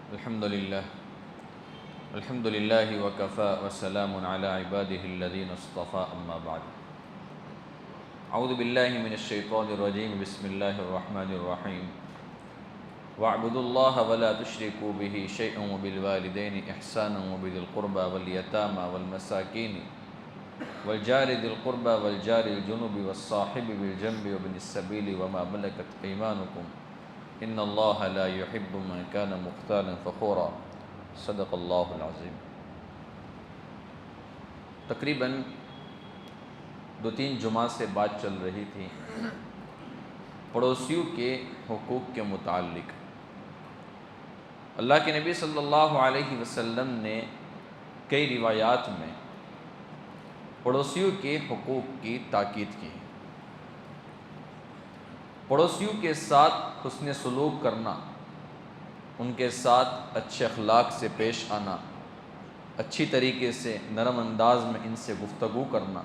الحمد لله وكفى وسلام على عباده الذين اصطفى أما بعد. أعوذ بالله من الشيطان الرجيم. بسم الله الرحمن الرحيم. واعبدوا الله ولا تشركوا به شيئا وبالوالدين إحسانا وبذي القربى واليتامى والمساكين والجار ذي القربى والجار الجنب والصاحب بالجنب وابن السبيل وما ملكت أيمانكم ان اللہ لا يحب من كان مختالا فخورا. صدق اللہ العظیم. تقریباً 2-3 جمعہ سے بات چل رہی تھی پڑوسیوں کے حقوق کے متعلق. اللہ کے نبی صلی اللہ علیہ وسلم نے کئی روایات میں پڑوسیوں کے حقوق کی تاکید کی. پڑوسیوں کے ساتھ حسن سلوک کرنا، ان کے ساتھ اچھے اخلاق سے پیش آنا، اچھی طریقے سے نرم انداز میں ان سے گفتگو کرنا،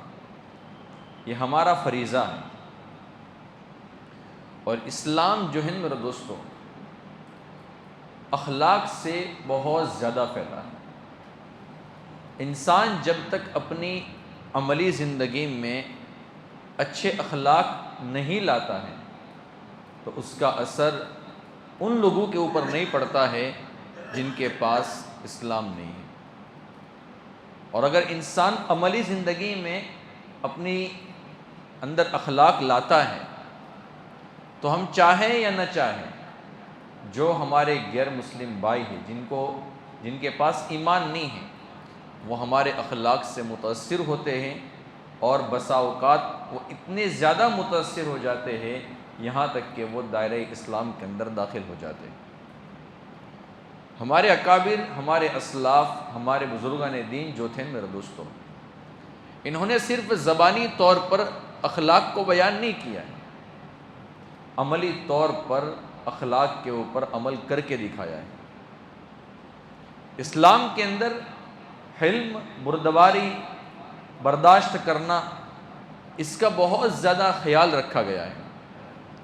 یہ ہمارا فریضہ ہے. اور اسلام جو ہے میرے دوستو اخلاق سے بہت زیادہ پھیلا ہے. انسان جب تک اپنی عملی زندگی میں اچھے اخلاق نہیں لاتا ہے تو اس کا اثر ان لوگوں کے اوپر نہیں پڑتا ہے جن کے پاس اسلام نہیں ہے. اور اگر انسان عملی زندگی میں اپنی اندر اخلاق لاتا ہے تو ہم چاہیں یا نہ چاہیں جو ہمارے غیر مسلم بھائی ہیں جن کے پاس ایمان نہیں ہے وہ ہمارے اخلاق سے متاثر ہوتے ہیں، اور بسا اوقات وہ اتنے زیادہ متاثر ہو جاتے ہیں یہاں تک کہ وہ دائرہ اسلام کے اندر داخل ہو جاتے ہیں. ہمارے اکابر، ہمارے اسلاف، ہمارے بزرگان دین جو تھے میرے دوستوں، انہوں نے صرف زبانی طور پر اخلاق کو بیان نہیں کیا ہے، عملی طور پر اخلاق کے اوپر عمل کر کے دکھایا ہے. اسلام کے اندر حلم، بردباری، برداشت کرنا، اس کا بہت زیادہ خیال رکھا گیا ہے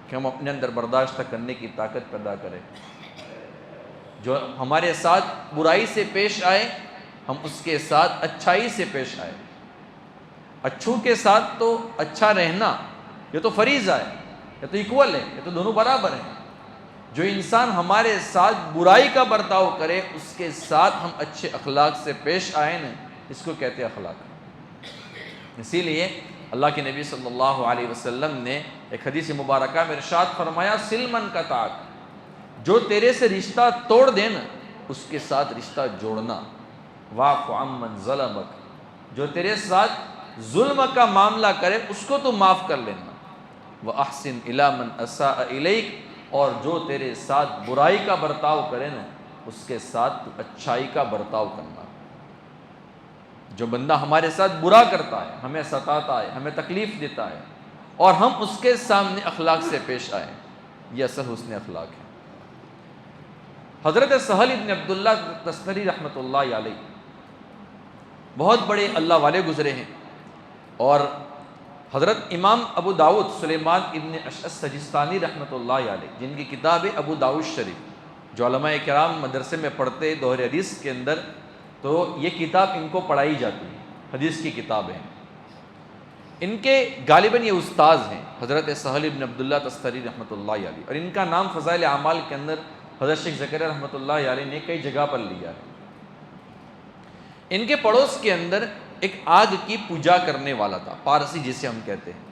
کہ ہم اپنے اندر برداشت کرنے کی طاقت پیدا کریں. جو ہمارے ساتھ برائی سے پیش آئے ہم اس کے ساتھ اچھائی سے پیش آئے. اچھوں کے ساتھ تو اچھا رہنا یہ تو فریضہ ہے، یہ تو ایکول ہے، یہ تو دونوں برابر ہیں. جو انسان ہمارے ساتھ برائی کا برتاؤ کرے اس کے ساتھ ہم اچھے اخلاق سے پیش آئیں نا، اس کو کہتے ہیں اخلاق. اسی لیے اللہ کے نبی صلی اللہ علیہ وسلم نے ایک حدیث مبارکہ میں ارشاد فرمایا، سلمن کا تاک، جو تیرے سے رشتہ توڑ دے نا اس کے ساتھ رشتہ جوڑنا. واعف عمن ظلمک، جو تیرے ساتھ ظلم کا معاملہ کرے اس کو تو معاف کر لینا. واحسن الی من اساء الیک، اور جو تیرے ساتھ برائی کا برتاؤ کرے نا اس کے ساتھ تو اچھائی کا برتاؤ کرنا. جو بندہ ہمارے ساتھ برا کرتا ہے، ہمیں ستاتا ہے، ہمیں تکلیف دیتا ہے اور ہم اس کے سامنے اخلاق سے پیش آئیں، یہ اصل حسن اخلاق ہے. حضرت سہل ابن عبداللہ تستری رحمۃ اللہ علیہ بہت بڑے اللہ والے گزرے ہیں، اور حضرت امام ابو داؤد سلیمان ابن اشعث سجستانی رحمۃ اللہ علیہ جن کی کتاب ہے ابو داؤد شریف، جو علماء کرام مدرسے میں پڑھتے دور حدیث کے اندر تو یہ کتاب ان کو پڑھائی جاتی ہے، حدیث کی کتاب ہے. ان کے غالباً یہ استاذ ہیں حضرت سہل ابن عبداللہ تستری رحمۃ اللہ علیہ، اور ان کا نام فضائل اعمال کے اندر حضرت شیخ زکریا رحمۃ اللہ علیہ نے کئی جگہ پر لیا ہے. ان کے پڑوس کے اندر ایک آگ کی پوجا کرنے والا تھا، پارسی جسے ہم کہتے ہیں.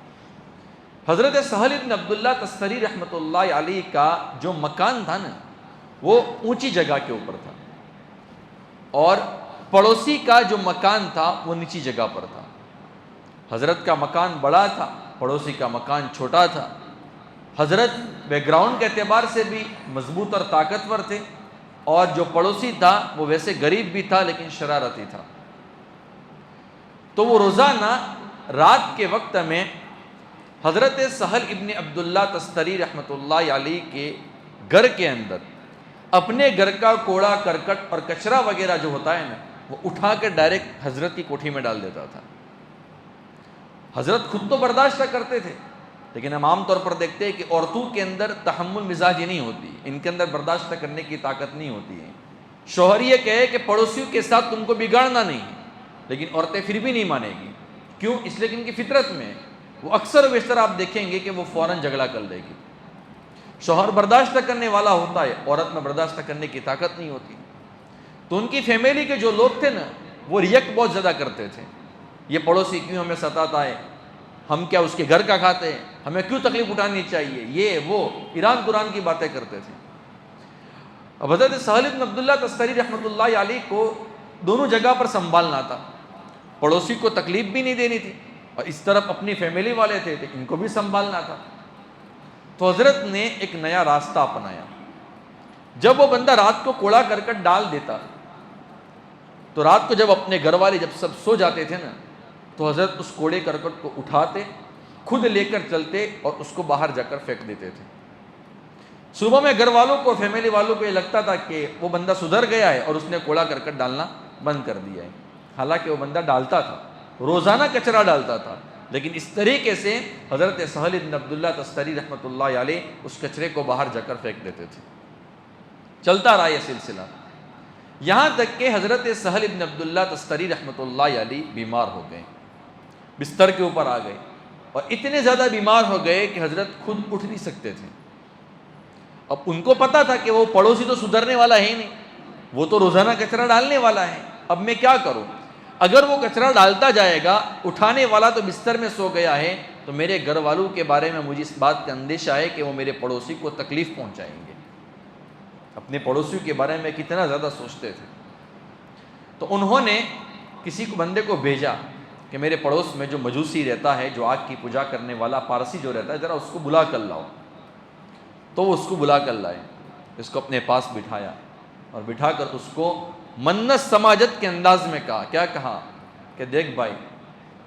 حضرت سہل ابن عبداللہ تستری رحمۃ اللہ علیہ کا جو مکان تھا نا وہ اونچی جگہ کے اوپر تھا، اور پڑوسی کا جو مکان تھا وہ نیچی جگہ پر تھا. حضرت کا مکان بڑا تھا، پڑوسی کا مکان چھوٹا تھا. حضرت بیک گراؤنڈ کے اعتبار سے بھی مضبوط اور طاقتور تھے، اور جو پڑوسی تھا وہ ویسے غریب بھی تھا لیکن شرارتی تھا. تو وہ روزانہ رات کے وقت میں حضرت سہل ابن عبداللہ تستری رحمۃ اللہ علیہ کے گھر کے اندر اپنے گھر کا کوڑا کرکٹ اور کچرا وغیرہ جو ہوتا ہے نا وہ اٹھا کے ڈائریکٹ حضرت کی کوٹھی میں ڈال دیتا تھا. حضرت خود تو برداشت کرتے تھے، لیکن ہم عام طور پر دیکھتے ہیں کہ عورتوں کے اندر تحمل مزاجی نہیں ہوتی، ان کے اندر برداشت کرنے کی طاقت نہیں ہوتی ہے. شوہر یہ کہے کہ پڑوسیوں کے ساتھ تم کو بگاڑنا نہیں ہے، لیکن عورتیں پھر بھی نہیں مانیں گی. کیوں؟ اس لیے کہ ان کی فطرت میں وہ اکثر و بیشتر آپ دیکھیں گے کہ وہ فوراً جھگڑا کر لے گی. شوہر برداشت کرنے والا ہوتا ہے، عورت میں برداشت کرنے کی طاقت نہیں ہوتی. تو ان کی فیملی کے جو لوگ تھے نا، وہ ریئیکٹ بہت زیادہ کرتے تھے. یہ پڑوسی کیوں ہمیں ستاتا ہے، ہم کیا اس کے گھر کا کھاتے ہیں، ہمیں کیوں تکلیف اٹھانی چاہیے، یہ وہ ایران قرآن کی باتیں کرتے تھے. اب حضرت سہل بن عبداللہ تستری رحمۃ اللہ علیہ کو دونوں جگہ پر سنبھالنا تھا. پڑوسی کو تکلیف بھی نہیں دینی تھی، اور اس طرف اپنی فیملی والے تھے تو ان کو بھی سنبھالنا تھا. تو حضرت نے ایک نیا راستہ اپنایا. جب وہ بندہ رات کو کوڑا کرکٹ ڈال دیتا تو رات کو جب اپنے گھر والے جب سب سو جاتے تھے نا، تو حضرت اس کوڑے کرکٹ کو اٹھاتے، خود لے کر چلتے اور اس کو باہر جا کر پھینک دیتے تھے. صبح میں گھر والوں کو، فیملی والوں کو یہ لگتا تھا کہ وہ بندہ سدھر گیا ہے اور اس نے کوڑا کرکٹ ڈالنا بند کر دیا ہے. حالانکہ وہ بندہ ڈالتا تھا، روزانہ کچرا ڈالتا تھا، لیکن اس طریقے سے حضرت سہل بن عبداللہ تستری رحمۃ اللہ علیہ اس کچرے کو باہر جا کر پھینک دیتے تھے. چلتا رہا یہ سلسلہ، یہاں تک کہ حضرت سہل بن عبداللہ تستری رحمۃ اللہ علیہ بیمار ہو گئے، بستر کے اوپر آ گئے، اور اتنے زیادہ بیمار ہو گئے کہ حضرت خود اٹھ نہیں سکتے تھے. اب ان کو پتا تھا کہ وہ پڑوسی تو سدھرنے والا ہے ہی نہیں، وہ تو روزانہ کچرا ڈالنے والا ہے. اب میں کیا کروں؟ اگر وہ کچرا ڈالتا جائے گا، اٹھانے والا تو بستر میں سو گیا ہے، تو میرے گھر والوں کے بارے میں مجھے اس بات کا اندیشہ ہے کہ وہ میرے پڑوسی کو تکلیف پہنچائیں گے. اپنے پڑوسیوں کے بارے میں کتنا زیادہ سوچتے تھے. تو انہوں نے کسی کو بندے کو بھیجا کہ میرے پڑوس میں جو مجوسی رہتا ہے، جو آگ کی پوجا کرنے والا پارسی جو رہتا ہے، ذرا اس کو بلا کر لاؤ. تو وہ اس کو بلا کر لائے، اس کو اپنے پاس بٹھایا اور بٹھا کر اس کو منت سماجت کے انداز میں کہا. کیا کہا کہ دیکھ بھائی،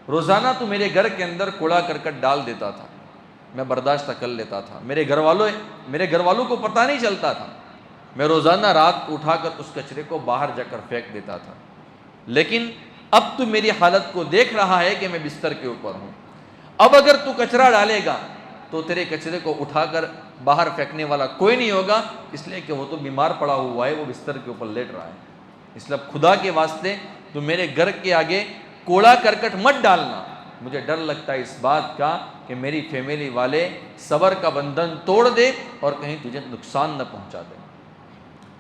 روزانہ تو میرے گھر کے اندر کوڑا کرکٹ ڈال دیتا تھا، میں برداشت کر لیتا تھا، میرے گھر والوں کو پتہ نہیں چلتا تھا، میں روزانہ رات کو اٹھا کر اس کچرے کو باہر جا کر پھینک دیتا تھا. لیکن اب تو میری حالت کو دیکھ رہا ہے کہ میں بستر کے اوپر ہوں. اب اگر تو کچرا ڈالے گا تو تیرے کچرے کو اٹھا کر باہر پھینکنے والا کوئی نہیں ہوگا، اس لیے کہ وہ تو بیمار پڑا ہوا ہے، وہ بستر کے اوپر لیٹ رہا ہے. اس لیے خدا کے واسطے تو میرے گھر کے آگے کوڑا کرکٹ مت ڈالنا. مجھے ڈر لگتا ہے اس بات کا کہ میری فیملی والے صبر کا بندھن توڑ دے اور کہیں تجھے نقصان نہ پہنچا دے.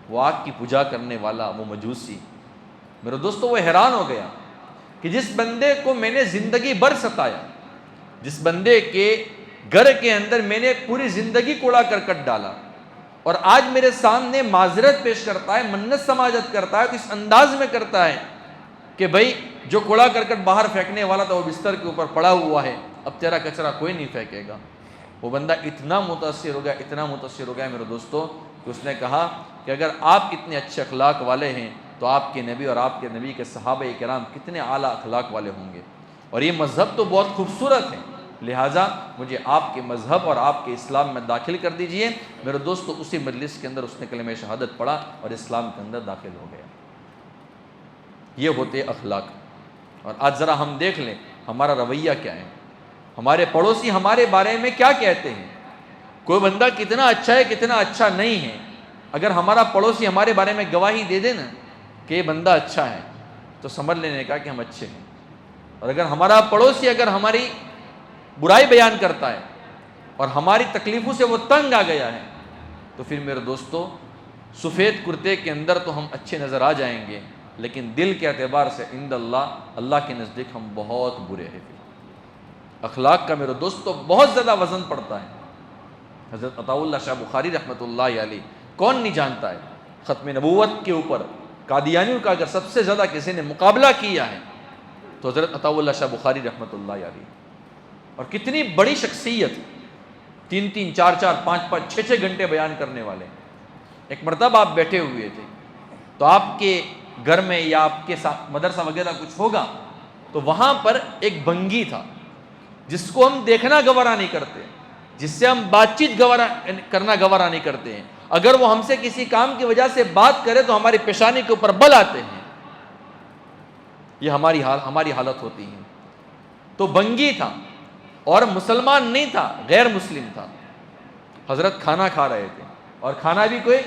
وہ آگ کی پوجا کرنے والا، وہ مجوسی، میرے دوستو، وہ حیران ہو گیا کہ جس بندے کو میں نے زندگی بھر ستایا، جس بندے کے گھر کے اندر میں نے پوری زندگی کوڑا کرکٹ ڈالا، اور آج میرے سامنے معذرت پیش کرتا ہے، منت سماجت کرتا ہے، تو اس انداز میں کرتا ہے کہ بھائی جو کوڑا کرکٹ باہر پھینکنے والا تھا وہ بستر کے اوپر پڑا ہوا ہے، اب تیرا کچرا کوئی نہیں پھینکے گا. وہ بندہ اتنا متاثر ہو گیا میرے دوستو کہ اس نے کہا کہ اگر آپ اتنے اچھے اخلاق والے ہیں تو آپ کے نبی اور آپ کے نبی کے صحابہ کرام کتنے اعلیٰ اخلاق والے ہوں گے. اور یہ مذہب تو بہت خوبصورت ہے، لہٰذا مجھے آپ کے مذہب اور آپ کے اسلام میں داخل کر دیجئے. میرے دوستو، اسی مجلس کے اندر اس نے کلمہ شہادت پڑھا اور اسلام کے اندر داخل ہو گیا. یہ ہوتے اخلاق. اور آج ذرا ہم دیکھ لیں ہمارا رویہ کیا ہے، ہمارے پڑوسی ہمارے بارے میں کیا کہتے ہیں. کوئی بندہ کتنا اچھا ہے، کتنا اچھا نہیں ہے، اگر ہمارا پڑوسی ہمارے بارے میں گواہی دے دے نا کہ یہ بندہ اچھا ہے تو سمجھ لینے کا کہ ہم اچھے ہیں. اور اگر ہمارا پڑوسی اگر ہماری برائی بیان کرتا ہے اور ہماری تکلیفوں سے وہ تنگ آ گیا ہے تو پھر میرے دوستو، سفید کرتے کے اندر تو ہم اچھے نظر آ جائیں گے، لیکن دل کے اعتبار سے عند اللہ کے نزدیک ہم بہت برے ہیں. اخلاق کا میرے دوستو بہت زیادہ وزن پڑتا ہے. حضرت عطا اللہ شاہ بخاری رحمۃ اللہ علیہ کون نہیں جانتا ہے، ختم نبوت کے اوپر قادیانیوں کا اگر سب سے زیادہ کسی نے مقابلہ کیا ہے تو حضرت عطا اللہ شاہ بخاری رحمۃ اللہ علیہ. اور کتنی بڑی شخصیت، 3 4 5 6 گھنٹے بیان کرنے والے. ایک مرتبہ آپ بیٹھے ہوئے تھے تو آپ کے گھر میں یا آپ کے ساتھ مدرسہ وغیرہ کچھ ہوگا تو وہاں پر ایک بنگی تھا جس کو ہم دیکھنا گوارا نہیں کرتے، جس سے ہم بات چیت کرنا گوارا نہیں کرتے ہیں. اگر وہ ہم سے کسی کام کی وجہ سے بات کرے تو ہماری پیشانی کے اوپر بل آتے ہیں. یہ ہماری حالت ہوتی ہے. تو بنگی تھا اور مسلمان نہیں تھا، غیر مسلم تھا. حضرت کھانا کھا رہے تھے اور کھانا بھی کوئی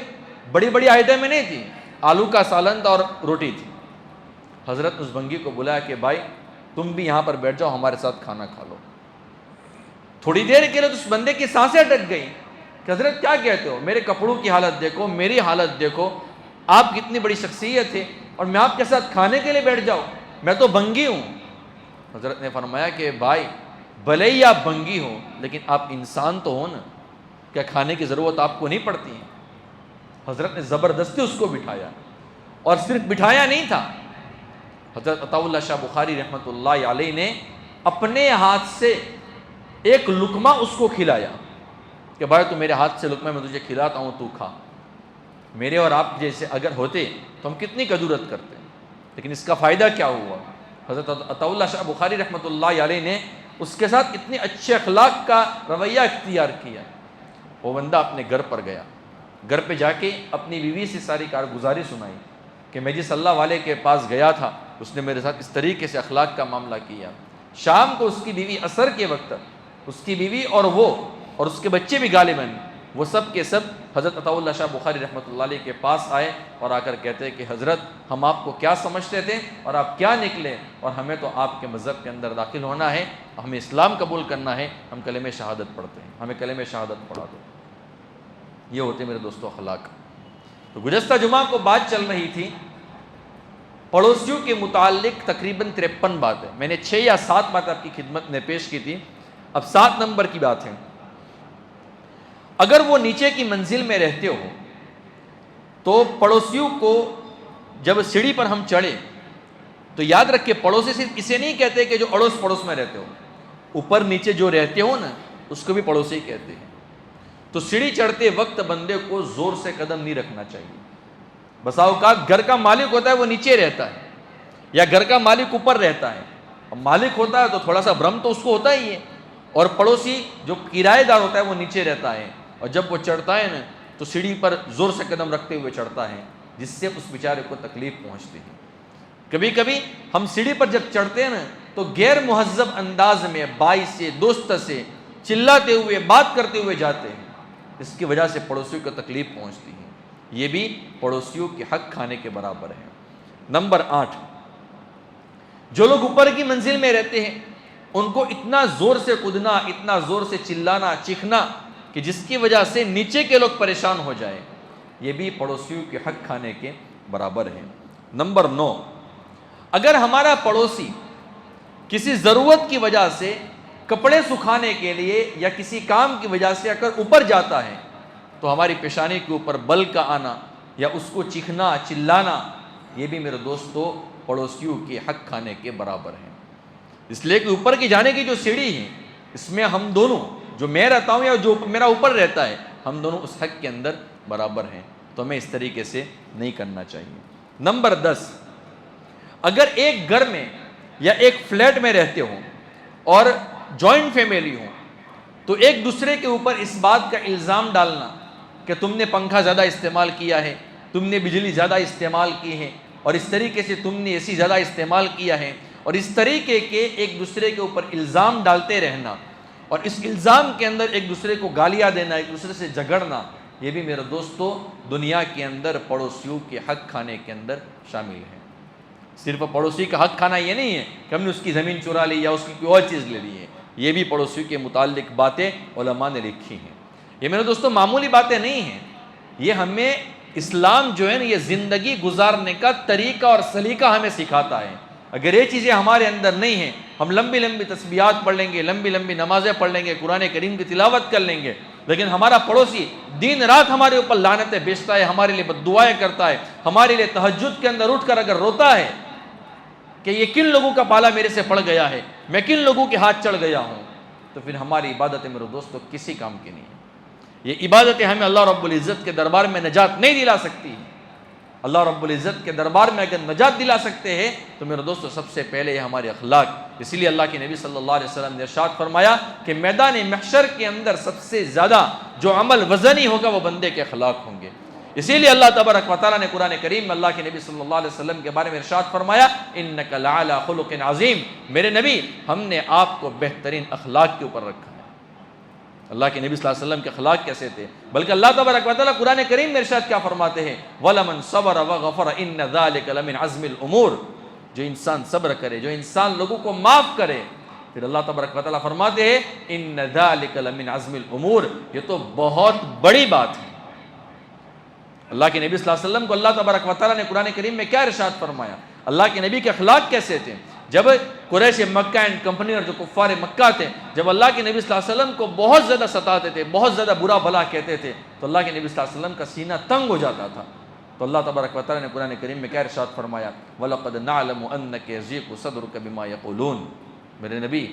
بڑی بڑی آئٹمیں نہیں تھی، آلو کا سالن تھا اور روٹی تھی۔ حضرت نے اس بنگی کو بلایا کہ بھائی تم بھی یہاں پر بیٹھ جاؤ، ہمارے ساتھ کھانا کھا لو۔ تھوڑی دیر کے لیے تو اس بندے کی سانسیں اٹک گئی کہ حضرت کیا کہتے ہو، میرے کپڑوں کی حالت دیکھو، میری حالت دیکھو، آپ کتنی بڑی شخصیت ہے اور میں آپ کے ساتھ کھانے کے لیے بیٹھ جاؤں، میں تو بنگی ہوں۔ حضرت نے فرمایا کہ بھائی بھلے ہی آپ بنگی ہو لیکن آپ انسان تو ہو نا، کیا کھانے کی ضرورت آپ کو نہیں پڑتی ہے؟ حضرت نے زبردستی اس کو بٹھایا، اور صرف بٹھایا نہیں تھا، حضرت عطا اللہ شاہ بخاری رحمۃ اللہ علیہ نے اپنے ہاتھ سے ایک لقمہ اس کو کھلایا کہ بھائی تو میرے ہاتھ سے لقمہ میں تجھے کھلاتا ہوں، تو کھا۔ میرے اور آپ جیسے اگر ہوتے تو ہم کتنی کدورت کرتے، لیکن اس کا فائدہ کیا ہوا؟ حضرت عطا اللہ شاہ بخاری رحمۃ اللہ علیہ نے اس کے ساتھ اتنے اچھے اخلاق کا رویہ اختیار کیا۔ وہ بندہ اپنے گھر پر گیا، گھر پہ جا کے اپنی بیوی سے ساری کارگزاری سنائی کہ میں جس اللہ والے کے پاس گیا تھا اس نے میرے ساتھ اس طریقے سے اخلاق کا معاملہ کیا۔ شام کو اس کی بیوی، عصر کے وقت اس کی بیوی اور وہ اور اس کے بچے بھی غالباً وہ سب کے سب حضرت عطا اللہ شاہ بخاری رحمۃ اللہ علیہ کے پاس آئے اور آ کر کہتے ہیں کہ حضرت ہم آپ کو کیا سمجھتے تھے اور آپ کیا نکلے، اور ہمیں تو آپ کے مذہب کے اندر داخل ہونا ہے، ہمیں اسلام قبول کرنا ہے، ہم کلمہ شہادت پڑھتے ہیں، ہمیں کلمہ شہادت پڑھا دو۔ یہ ہوتے میرے دوستو اخلاق۔ تو گزشتہ جمعہ کو بات چل رہی تھی پڑوسیوں کے متعلق تقریباً 53 باتیں، میں نے 6 یا 7 باتیں آپ کی خدمت میں پیش کی تھی، اب 7 نمبر کی بات ہے۔ اگر وہ نیچے کی منزل میں رہتے ہو تو پڑوسیوں کو جب سیڑھی پر ہم چڑھے تو یاد رکھے پڑوسی صرف اسے نہیں کہتے کہ جو اڑوس پڑوس میں رہتے ہو، اوپر نیچے جو رہتے ہو نا اس کو بھی پڑوسی کہتے ہیں۔ تو سیڑھی چڑھتے وقت بندے کو زور سے قدم نہیں رکھنا چاہیے۔ بسا اوقات گھر کا مالک ہوتا ہے وہ نیچے رہتا ہے، یا گھر کا مالک اوپر رہتا ہے، اب مالک ہوتا ہے تو تھوڑا سا بھرم تو اس کو ہوتا ہی ہے، اور پڑوسی جو کرایہ دار ہوتا ہے وہ نیچے رہتا ہے، اور جب وہ چڑھتا ہے نا تو سیڑھی پر زور سے قدم رکھتے ہوئے چڑھتا ہے، جس سے اس بیچارے کو تکلیف پہنچتی ہے۔ کبھی کبھی ہم سیڑھی پر جب چڑھتے ہیں نا تو غیر مہذب انداز میں بائی سے، دوست سے چلاتے ہوئے، بات کرتے ہوئے جاتے ہیں، اس کی وجہ سے پڑوسیوں کو تکلیف پہنچتی ہے، یہ بھی پڑوسیوں کے حق کھانے کے برابر ہے۔ نمبر 8، جو لوگ اوپر کی منزل میں رہتے ہیں ان کو اتنا زور سے کودنا، اتنا زور سے چلانا، چیخنا کہ جس کی وجہ سے نیچے کے لوگ پریشان ہو جائیں، یہ بھی پڑوسیوں کے حق کھانے کے برابر ہے۔ نمبر 9، اگر ہمارا پڑوسی کسی ضرورت کی وجہ سے کپڑے سکھانے کے لیے یا کسی کام کی وجہ سے اگر اوپر جاتا ہے تو ہماری پیشانی کے اوپر بل کا آنا یا اس کو چیخنا، چلانا، یہ بھی میرے دوستو پڑوسیوں کے حق کھانے کے برابر ہے۔ اس لیے کہ اوپر کی جانے کی جو سیڑھی ہے اس میں ہم دونوں، جو میں رہتا ہوں یا جو میرا اوپر رہتا ہے، ہم دونوں اس حق کے اندر برابر ہیں، تو ہمیں اس طریقے سے نہیں کرنا چاہیے۔ نمبر 10، اگر ایک گھر میں یا ایک فلیٹ میں رہتے ہوں اور جوائنٹ فیملی ہوں تو ایک دوسرے کے اوپر اس بات کا الزام ڈالنا کہ تم نے پنکھا زیادہ استعمال کیا ہے، تم نے بجلی زیادہ استعمال کی ہے، اور اس طریقے سے تم نے اے سی زیادہ استعمال کیا ہے، اور اس طریقے کے ایک دوسرے کے اوپر الزام ڈالتے رہنا، اور اس الزام کے اندر ایک دوسرے کو گالیاں دینا، ایک دوسرے سے جھگڑنا، یہ بھی میرے دوستو دنیا کے اندر پڑوسیوں کے حق کھانے کے اندر شامل ہے۔ صرف پڑوسی کا حق کھانا یہ نہیں ہے کہ ہم نے اس کی زمین چرا لی یا اس کی کوئی اور چیز لے لی ہے، یہ بھی پڑوسیوں کے متعلق باتیں علماء نے لکھی ہیں۔ یہ میرے دوستو معمولی باتیں نہیں ہیں، یہ ہمیں اسلام جو ہے نا یہ زندگی گزارنے کا طریقہ اور سلیقہ ہمیں سکھاتا ہے۔ اگر یہ چیزیں ہمارے اندر نہیں ہیں، ہم لمبی لمبی تسبیحات پڑھ لیں گے، لمبی لمبی نمازیں پڑھ لیں گے، قرآن کریم کی تلاوت کر لیں گے، لیکن ہمارا پڑوسی دن رات ہمارے اوپر لعنتیں بیچتا ہے، ہمارے لیے بد دعائیں کرتا ہے، ہمارے لیے تہجد کے اندر اٹھ کر اگر روتا ہے کہ یہ کن لوگوں کا پالا میرے سے پڑ گیا ہے، میں کن لوگوں کے ہاتھ چڑھ گیا ہوں، تو پھر ہماری عبادتیں میرے دوستو کسی کام کی نہیں ہیں۔ یہ عبادتیں ہمیں اللہ رب العزت کے دربار میں نجات نہیں دلا سکتی۔ اللہ رب العزت کے دربار میں اگر نجات دلا سکتے ہیں تو میرے دوستو سب سے پہلے یہ ہمارے اخلاق۔ اسی لیے اللہ کے نبی صلی اللہ علیہ وسلم نے ارشاد فرمایا کہ میدان محشر کے اندر سب سے زیادہ جو عمل وزنی ہوگا وہ بندے کے اخلاق ہوں گے۔ اسی لیے اللہ تبارک و تعالیٰ نے قرآن کریم میں اللہ کے نبی صلی اللہ علیہ وسلم کے بارے میں ارشاد فرمایا انک لعلی خلق عظیم، میرے نبی ہم نے آپ کو بہترین اخلاق کے اوپر رکھا ہے۔ اللہ کے نبی صلی اللہ علیہ وسلم کے اخلاق کیسے تھے، بلکہ اللہ تبارک و تعالیٰ قرآن کریم میں ارشاد کیا فرماتے ہیں، وَلَمَنْ صَبَرَ وَغَفَرَ إِنَّ ذَلِكَ لَمِنْ عَزْمِ الْأُمُورِ، جو انسان صبر کرے، جو انسان لوگوں کو معاف کرے، پھر اللہ تبارک و تعالیٰ فرماتے ہیں إِنَّ ذَلِكَ لَمِنْ عَزْمِ الْأُمُورِ، یہ تو بہت بڑی بات ہے۔ اللہ کے نبی صلی اللہ علیہ وسلم کو اللہ تبارک و تعالیٰ نے قرآن کریم میں کیا ارشاد فرمایا، اللہ کے نبی کے اخلاق کیسے تھے۔ جب قریش مکہ اینڈ کمپنی اور جو کفار مکہ تھے، جب اللہ کے نبی صلی اللہ علیہ وسلم کو بہت زیادہ ستاتے تھے، بہت زیادہ برا بھلا کہتے تھے، تو اللہ کے نبی صلی اللہ علیہ وسلم کا سینہ تنگ ہو جاتا تھا۔ تو اللہ تبارک و تعالیٰ نے قرآن کریم میں کیا ارشاد فرمایا، وَلَقَدْ نَعْلَمُ أَنَّكَ يَضِيقُ صَدْرُكَ بِمَا يَقُولُونَ، میرے نبی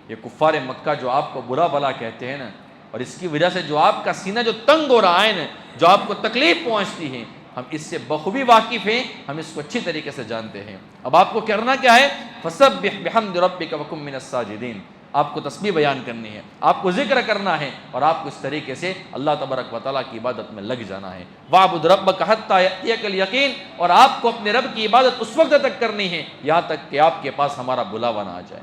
یہ کفار مکہ جو آپ کو برا بھلا کہتے ہیں نا، اور اس کی وجہ سے جو آپ کا سینہ جو تنگ ہو رہا ہے نا، جو آپ کو تکلیف پہنچتی ہے، ہم اس سے بخوبی واقف ہیں، ہم اس کو اچھی طریقے سے جانتے ہیں۔ اب آپ کو کرنا کیا ہے، فَسَبِّحْ بِحَمْدِ رَبِّكَ وَكُن مِّنَ السَّاجِدِينَ، آپ کو تسبیح بیان کرنی ہے، آپ کو ذکر کرنا ہے، اور آپ کو اس طریقے سے اللہ تبارک و تعالیٰ کی عبادت میں لگ جانا ہے۔ وَاعْبُدْ رَبَّكَ حَتَّىٰ يَأْتِيَكَ الْيَقِينُ، اور آپ کو اپنے رب کی عبادت اس وقت تک کرنی ہے یہاں تک کہ آپ کے پاس ہمارا بلاوا نہ آ جائے۔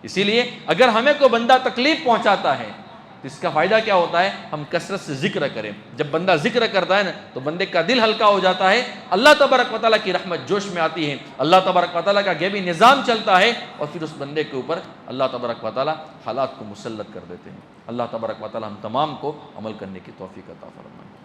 اسی لیے اگر ہمیں کوئی بندہ تکلیف پہنچاتا ہے تو اس کا فائدہ کیا ہوتا ہے، ہم کثرت سے ذکر کریں۔ جب بندہ ذکر کرتا ہے نا تو بندے کا دل ہلکا ہو جاتا ہے، اللہ تبارک و تعالیٰ کی رحمت جوش میں آتی ہے، اللہ تبارک و تعالیٰ کا غیبی نظام چلتا ہے، اور پھر اس بندے کے اوپر اللہ تبارک و تعالیٰ حالات کو مسلط کر دیتے ہیں۔ اللہ تبارک و تعالیٰ ہم تمام کو عمل کرنے کی توفیق عطا فرمائے۔